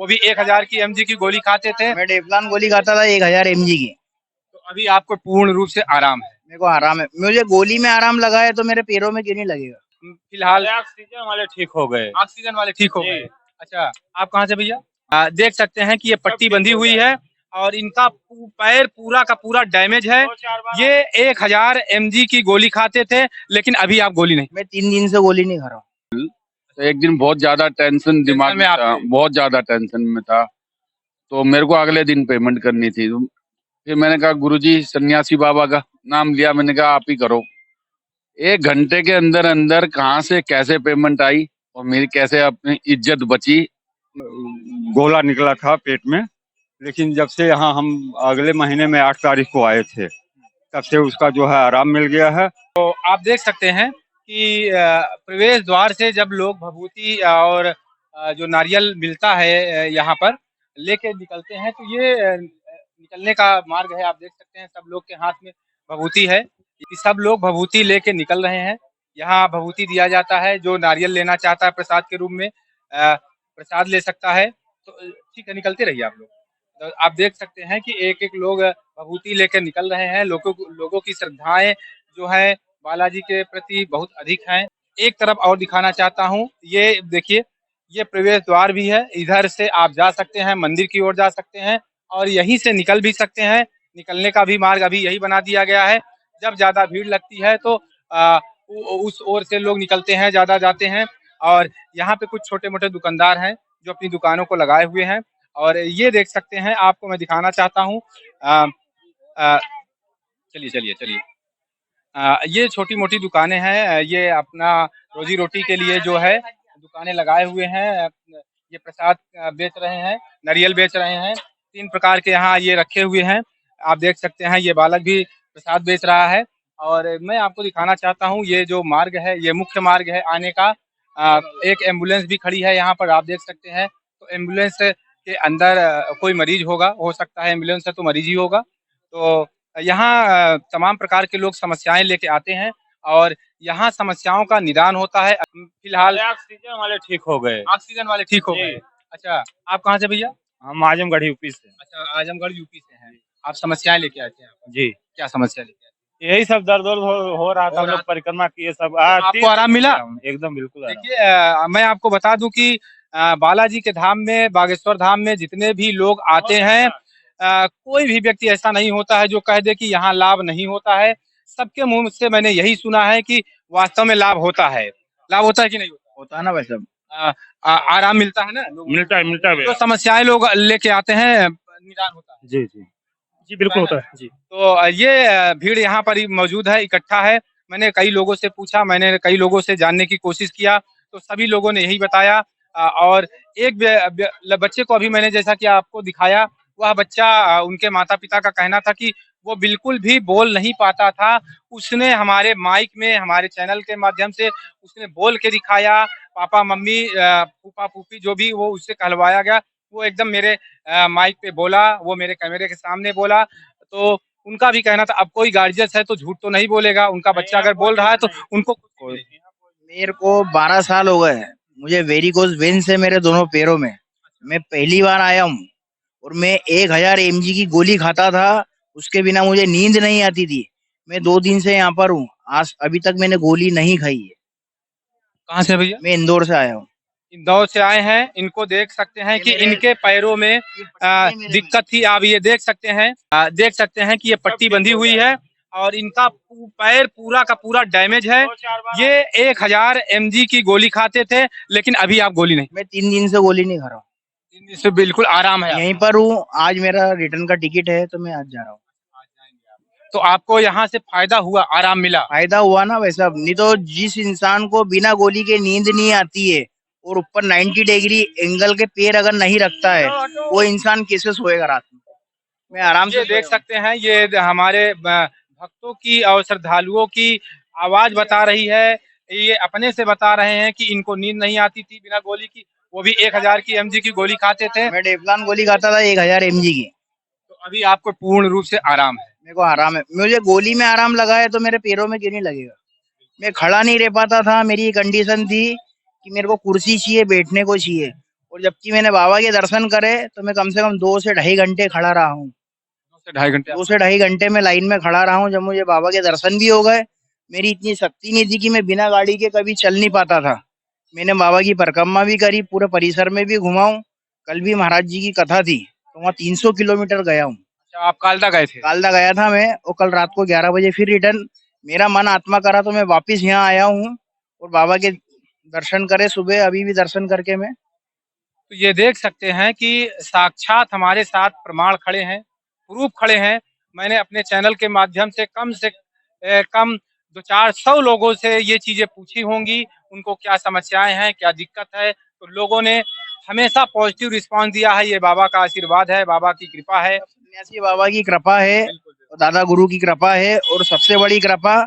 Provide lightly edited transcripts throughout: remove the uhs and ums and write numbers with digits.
वो भी 1000 की mg की गोली खाते थे। मैं डेफलान गोली खाता था 1000 mg की। तो अभी आपको पूर्ण रूप से आराम है। मेरे को आराम है, मुझे गोली में आराम लगा है तो मेरे पैरों में क्यों नहीं लगेगा। फिलहाल ऑक्सीजन वाले ठीक हो गए। ऑक्सीजन वाले ठीक हो गए। अच्छा, आप कहाँ से भैया? देख सकते हैं कि ये पट्टी बंधी हुई है और इनका पैर पूरा का पूरा डैमेज है। ये 1000 mg की गोली खाते थे, लेकिन अभी आप गोली नहीं। मैं 3 दिन से गोली नहीं खा रहा हूँ। एक दिन बहुत ज्यादा टेंशन दिमाग में था, बहुत ज्यादा टेंशन में था, तो मेरे को अगले दिन पेमेंट करनी थी। फिर मैंने कहा गुरुजी, सन्यासी बाबा का नाम लिया, मैंने कहा आप ही करो। 1 घंटे के अंदर अंदर कहाँ से कैसे पेमेंट आई और मेरी कैसे अपनी इज्जत बची। गोला निकला था पेट में, लेकिन जब से यहाँ हम अगले महीने में 8 तारीख को आए थे, तब से उसका जो है आराम मिल गया है। तो आप देख सकते हैं कि प्रवेश द्वार से जब लोग भभूति और जो नारियल मिलता है यहाँ पर लेके निकलते हैं, तो ये निकलने का मार्ग है। आप देख सकते हैं सब लोग के हाथ में भभूति है, सब लोग भभूति लेके निकल रहे हैं। यहाँ भभूति दिया जाता है, जो नारियल लेना चाहता है प्रसाद के रूप में प्रसाद ले सकता है। तो ठीक है, निकलते रहिए आप लोग। तो आप देख सकते हैं कि एक एक लोग भभूति लेकर निकल रहे हैं। लोगों की श्रद्धाएं जो है बालाजी के प्रति बहुत अधिक हैं। एक तरफ और दिखाना चाहता हूँ, ये देखिए, ये प्रवेश द्वार भी है। इधर से आप जा सकते हैं, मंदिर की ओर जा सकते हैं और यहीं से निकल भी सकते हैं। निकलने का भी मार्ग अभी यही बना दिया गया है। जब ज्यादा भीड़ लगती है तो उस ओर से लोग निकलते हैं, ज्यादा जाते हैं। और यहाँ पे कुछ छोटे मोटे दुकानदार हैं जो अपनी दुकानों को लगाए हुए हैं। और ये देख सकते हैं, आपको मैं दिखाना चाहता हूँ। चलिए चलिए चलिए, ये छोटी मोटी दुकानें हैं। ये अपना रोजी रोटी के लिए जो है दुकानें लगाए हुए हैं। ये प्रसाद बेच रहे हैं, नारियल बेच रहे हैं। 3 प्रकार के यहाँ ये रखे हुए हैं। आप देख सकते हैं, ये बालक भी प्रसाद बेच रहा है। और मैं आपको दिखाना चाहता हूँ, ये जो मार्ग है ये मुख्य मार्ग है आने का। एक एम्बुलेंस भी खड़ी है यहाँ पर, आप देख सकते हैं। तो एम्बुलेंस के अंदर कोई मरीज होगा, हो सकता है एम्बुलेंस है तो मरीज ही होगा। तो यहाँ तमाम प्रकार के लोग समस्याएं लेके आते हैं और यहाँ समस्याओं का निदान होता है। फिलहाल ऑक्सीजन वाले ठीक हो गए। ऑक्सीजन वाले ठीक हो गए। अच्छा, आप कहाँ से भैया? हम आजमगढ़ यूपी से। अच्छा, आजमगढ़ यूपी से हैं। आप समस्याएं लेके आए थे यहाँ पर? जी, क्या समस्या लेके आए थे? यही सब दर्द वर्द हो रहा था। हम लोग परिक्रमा किए सब। आपको आराम मिला? एकदम बिल्कुल आराम। देखिए, मैं आपको बता दूं कि बालाजी के धाम में, बागेश्वर धाम में जितने भी लोग आते हैं, कोई भी व्यक्ति ऐसा नहीं होता है जो कह दे कि यहाँ लाभ नहीं होता है। सबके मुंह से मैंने यही सुना है कि वास्तव में लाभ होता है। लाभ होता है कि नहीं होता? होता है ना भाई साहब। आराम मिलता है ना? मिलता है जो समस्याएं लोग लेके आते हैं, निदान होता है। जी जी जी, बिल्कुल होता है जी। तो ये भीड़ यहाँ पर ही मौजूद है, इकट्ठा है। मैंने कई लोगों से पूछा, मैंने कई लोगों से जानने की कोशिश किया, तो सभी लोगों ने यही बताया। और एक बच्चे को अभी मैंने जैसा कि आपको दिखाया, वह बच्चा, उनके माता पिता का कहना था कि वो बिल्कुल भी बोल नहीं पाता था। उसने हमारे माइक में, हमारे चैनल के माध्यम से उसने बोल के दिखाया। पापा मम्मी, फूफा फूफी जो भी वो उससे कहलवाया गया, वो एकदम मेरे माइक पे बोला, वो मेरे कैमरे के सामने बोला। तो उनका भी कहना था, अब कोई गार्जियन है तो झूठ तो नहीं बोलेगा, उनका बच्चा अगर बोल रहा है तो उनको। मेरे को 12 साल हो गए हैं, मुझे वेरिकोज वेन्स है मेरे दोनों पैरों में। मैं पहली बार आया हूँ और मैं 1000 mg की गोली खाता था, उसके बिना मुझे नींद नहीं आती थी। मैं 2 दिन से यहाँ पर हूँ, आज अभी तक मैंने गोली नहीं खाई है। कहाँ से भैया? मैं इंदौर से आया हूँ। इंदौर से आए हैं। इनको देख सकते हैं कि इनके पैरों में दिक्कत थी। आप ये देख सकते हैं, कि ये पट्टी बंधी हुई है और इनका पैर पूरा का पूरा डैमेज है। ये 1000 mg की गोली खाते थे, लेकिन अभी आप गोली नहीं। मैं 3 दिन से गोली नहीं खा रहा हूँ। 3 दिन से बिल्कुल आराम है। यहीं पर हूँ, आज मेरा रिटर्न का टिकट है तो मैं आज जा रहा हूँ। तो आपको यहाँ से फायदा हुआ, आराम मिला? फायदा हुआ ना वैसा, नहीं तो जिस इंसान को बिना गोली के नींद नहीं आती है और ऊपर 90 डिग्री एंगल के पैर अगर नहीं रखता है, वो इंसान कैसे सोएगा रात में। मैं आराम से देख सकते हैं, ये हमारे भक्तों की और श्रद्धालुओं की आवाज बता रही है। ये अपने से बता रहे हैं कि इनको नींद नहीं आती थी बिना गोली की, वो भी 1000 की mg की गोली खाते थे। मैं डेफलान गोली खाता था 1000 mg की। तो अभी आपको पूर्ण रूप से आराम है। मेरे को आराम है, मुझे गोली में आराम लगा है तो मेरे पैरों में क्यों नहीं लगेगा। मैं खड़ा नहीं रह पाता था, मेरी कंडीशन थी कि मेरे को कुर्सी चाहिए, बैठने को चाहिए, और जबकि मैंने बाबा के दर्शन करे तो मैं कम से कम 2 से ढाई घंटे खड़ा रहा हूँ। 2 से ढाई घंटे 2 से ढाई घंटे में लाइन में खड़ा रहा हूँ। जब मुझे बाबा के दर्शन भी हो गए, मेरी इतनी शक्ति नहीं थी कि मैं बिना गाड़ी के कभी चल नहीं पाता था। मैंने बाबा की परिक्रमा भी करी, पूरे परिसर में भी घुमा हूँ। कल भी महाराज जी की कथा थी, तो वहाँ 300 किलोमीटर गया हूँ। अच्छा, आप कालदा गए थे? कालदा गया था मैं, और कल रात को 11 बजे फिर रिटर्न। मेरा मन आत्मा करा तो मैं वापिस यहाँ आया हूँ, और बाबा के दर्शन करे सुबह, अभी भी दर्शन करके मैं। तो ये देख सकते हैं कि साक्षात हमारे साथ प्रमाण खड़े हैं, प्रूफ खड़े हैं। मैंने अपने चैनल के माध्यम से कम 200-400 लोगों से ये चीजें पूछी होंगी, उनको क्या समस्याएं हैं, क्या दिक्कत है, तो लोगों ने हमेशा पॉजिटिव रिस्पांस दिया है। ये बाबा का आशीर्वाद है, बाबा की कृपा है। सन्यासी बाबा की कृपा है, और दादा गुरु की कृपा है, और सबसे बड़ी कृपा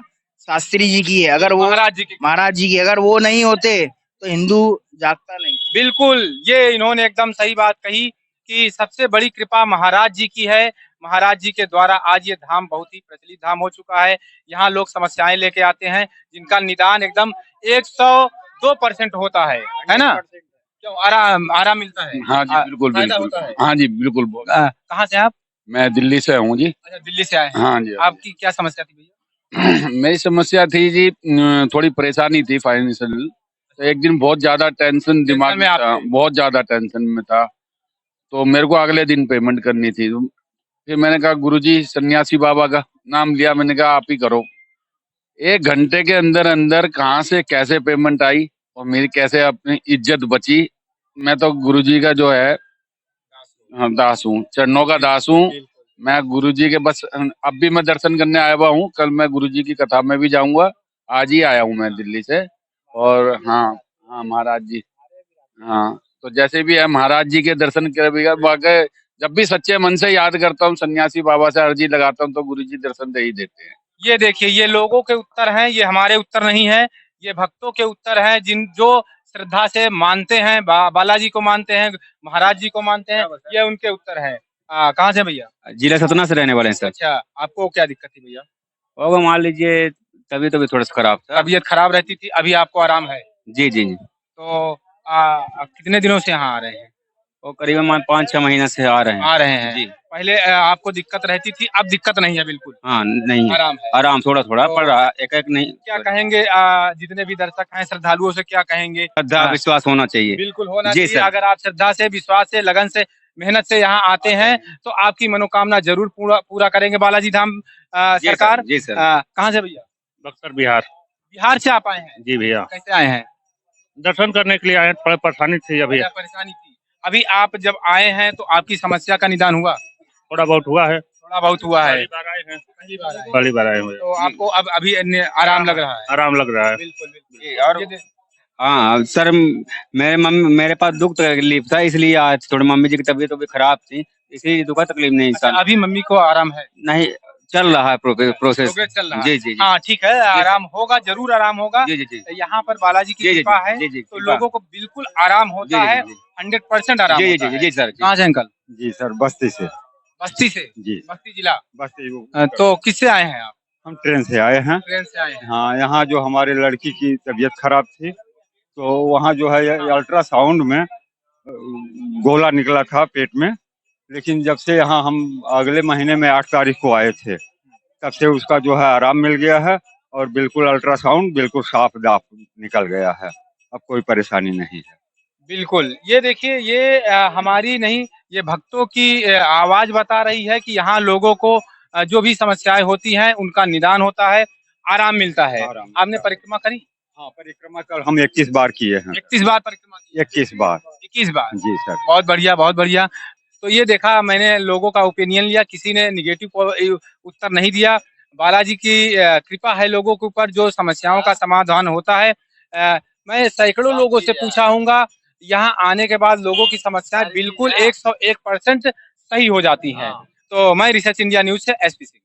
शास्त्री जी की है। अगर वो महाराज जी की अगर वो नहीं होते तो हिंदू जागता नहीं। बिल्कुल, ये इन्होंने एकदम सही बात कही कि सबसे बड़ी कृपा महाराज जी की है। महाराज जी के द्वारा आज ये धाम बहुत ही प्रचलित धाम हो चुका है। यहाँ लोग समस्याएं लेके आते हैं, जिनका निदान एकदम 102% होता है ना? क्यों आराम आराम मिलता है? हाँ जी, बिल्कुल फायदा बिल्कुल। होता है? हाँ जी, बिल्कुल। कहाँ से आप? मैं दिल्ली से हूँ जी। अच्छा, दिल्ली से आए हैं। हाँ जी। आपकी क्या समस्या थी भैया? मेरी समस्या थी जी, थोड़ी परेशानी थी फाइनेंशियल। तो एक दिन बहुत ज्यादा टेंशन दिमाग में था, बहुत ज्यादा टेंशन में था। तो मेरे को अगले दिन पेमेंट करनी थी। तो फिर मैंने कहा गुरुजी सन्यासी बाबा का नाम लिया, मैंने कहा आप ही करो। 1 घंटे के अंदर अंदर कहाँ से कैसे पेमेंट आई और मेरी कैसे अपनी इज्जत बची। मैं तो गुरुजी का जो है दास हूँ, चरणों का दास हूँ। मैं गुरुजी के बस अब भी मैं दर्शन करने आया हुआ हूँ। कल मैं गुरुजी की कथा में भी जाऊंगा। आज ही आया हूँ मैं दिल्ली से। और हाँ, हाँ महाराज जी, हाँ तो जैसे भी है महाराज जी के दर्शन कर वाकई जब भी सच्चे मन से याद करता हूँ, सन्यासी बाबा से अर्जी लगाता हूँ, तो गुरुजी दर्शन दे ही देते हैं। ये देखिए, ये लोगों के उत्तर हैं, ये हमारे उत्तर नहीं है। ये भक्तों के उत्तर हैं, जिन जो श्रद्धा से मानते हैं, बालाजी को मानते हैं, महाराज जी को मानते हैं। ये उनके उत्तर हैं। कहाँ से भैया? जिला सतना से रहने वाले हैं सर। अच्छा, आपको क्या दिक्कत थी भैया? होगा मान लीजिए तबीयत तो भी थोड़ा सा खराब था। तबीयत खराब रहती थी, अभी आपको आराम है? जी जी जी। तो कितने दिनों से यहाँ आ रहे हैं? वो करीबन 5-6 महीने से आ रहे हैं। आ रहे हैं जी। पहले आपको दिक्कत रहती थी, अब दिक्कत नहीं है बिल्कुल? हाँ नहीं है, आराम है। आराम थोड़ा थोड़ा तो पड़ रहा है, एक एक नहीं। क्या कहेंगे जितने भी दर्शक हैं, श्रद्धालुओं से क्या कहेंगे? श्रद्धा विश्वास होना चाहिए। बिल्कुल होना जी चाहिए। सर। अगर आप श्रद्धा से, विश्वास से, लगन से, मेहनत से यहाँ आते हैं तो आपकी मनोकामना जरूर पूरा करेंगे बालाजी धाम सरकार। जी सर। कहाँ से भैया? बक्सर बिहार। बिहार से आप आए हैं? जी भैया, कैसे आए हैं? दर्शन करने के लिए आए, थोड़ा परेशानी थी अभी। क्या परेशानी थी? अभी आप जब आए हैं तो आपकी समस्या का निदान हुआ? थोड़ा बहुत हुआ है। थोड़ा बहुत हुआ है। पहली बार आए हैं। पहली बार आए। पहली बार आए हुए। तो आपको अब अभी आराम लग रहा है? आराम लग रहा है। बिल्कुल बिल्कुल। और हाँ सर, मेरे पास दुख तकलीफ था, इसलिए आज थोड़ी मम्मी जी की तबीयत भी खराब थी, इसलिए दुख तकलीफ नहीं अच्छा, इंसान। अभी मम्मी को आराम है? नहीं, चल रहा है प्रोसेस। प्रोग्रेस चल रहा है। जी जी जी। हाँ ठीक है, आराम होगा, जरूर आराम होगा। जी जी जी। यहाँ पर बालाजी की जी जी कृपा है जी जी। तो लोगों को बिल्कुल आराम होता है। 100% आराम जी होता जी है। जी सर। कहाँ से अंकल? जी सर, बस्ती से। बस्ती से? जी, बस्ती जिला। बस्ती। तो किससे आए हैं आप? हम ट्रेन से आए हैं। ट्रेन से आए हैं। हाँ, यहाँ जो हमारे लड़की की तबीयत खराब थी, तो वहाँ जो है अल्ट्रासाउंड में गोला निकला था पेट में। लेकिन जब से यहाँ हम अगले महीने में 8 तारीख को आए थे, तब से उसका जो है आराम मिल गया है, और बिल्कुल अल्ट्रासाउंड बिल्कुल साफ दाफ निकल गया है। अब कोई परेशानी नहीं है। बिल्कुल, ये देखिए, ये हमारी नहीं, ये भक्तों की आवाज बता रही है कि यहाँ लोगों को जो भी समस्याएं होती हैं उनका निदान होता है, आराम मिलता है। आपने परिक्रमा करी? हाँ, परिक्रमा कल हम 21 बार किए हैं। 31 बार परिक्रमा की? 21 बार। 21 बार? जी सर। बहुत बढ़िया, बहुत बढ़िया। तो ये देखा, मैंने लोगों का ओपिनियन लिया, किसी ने निगेटिव उत्तर नहीं दिया। बालाजी की कृपा है लोगों के ऊपर, जो समस्याओं का समाधान होता है। मैं सैकड़ों लोगों से पूछा हूँगा, यहाँ आने के बाद लोगों की समस्याएं बिल्कुल 101% सही हो जाती हैं। तो मैं रिसर्च इंडिया न्यूज से SP सिंह।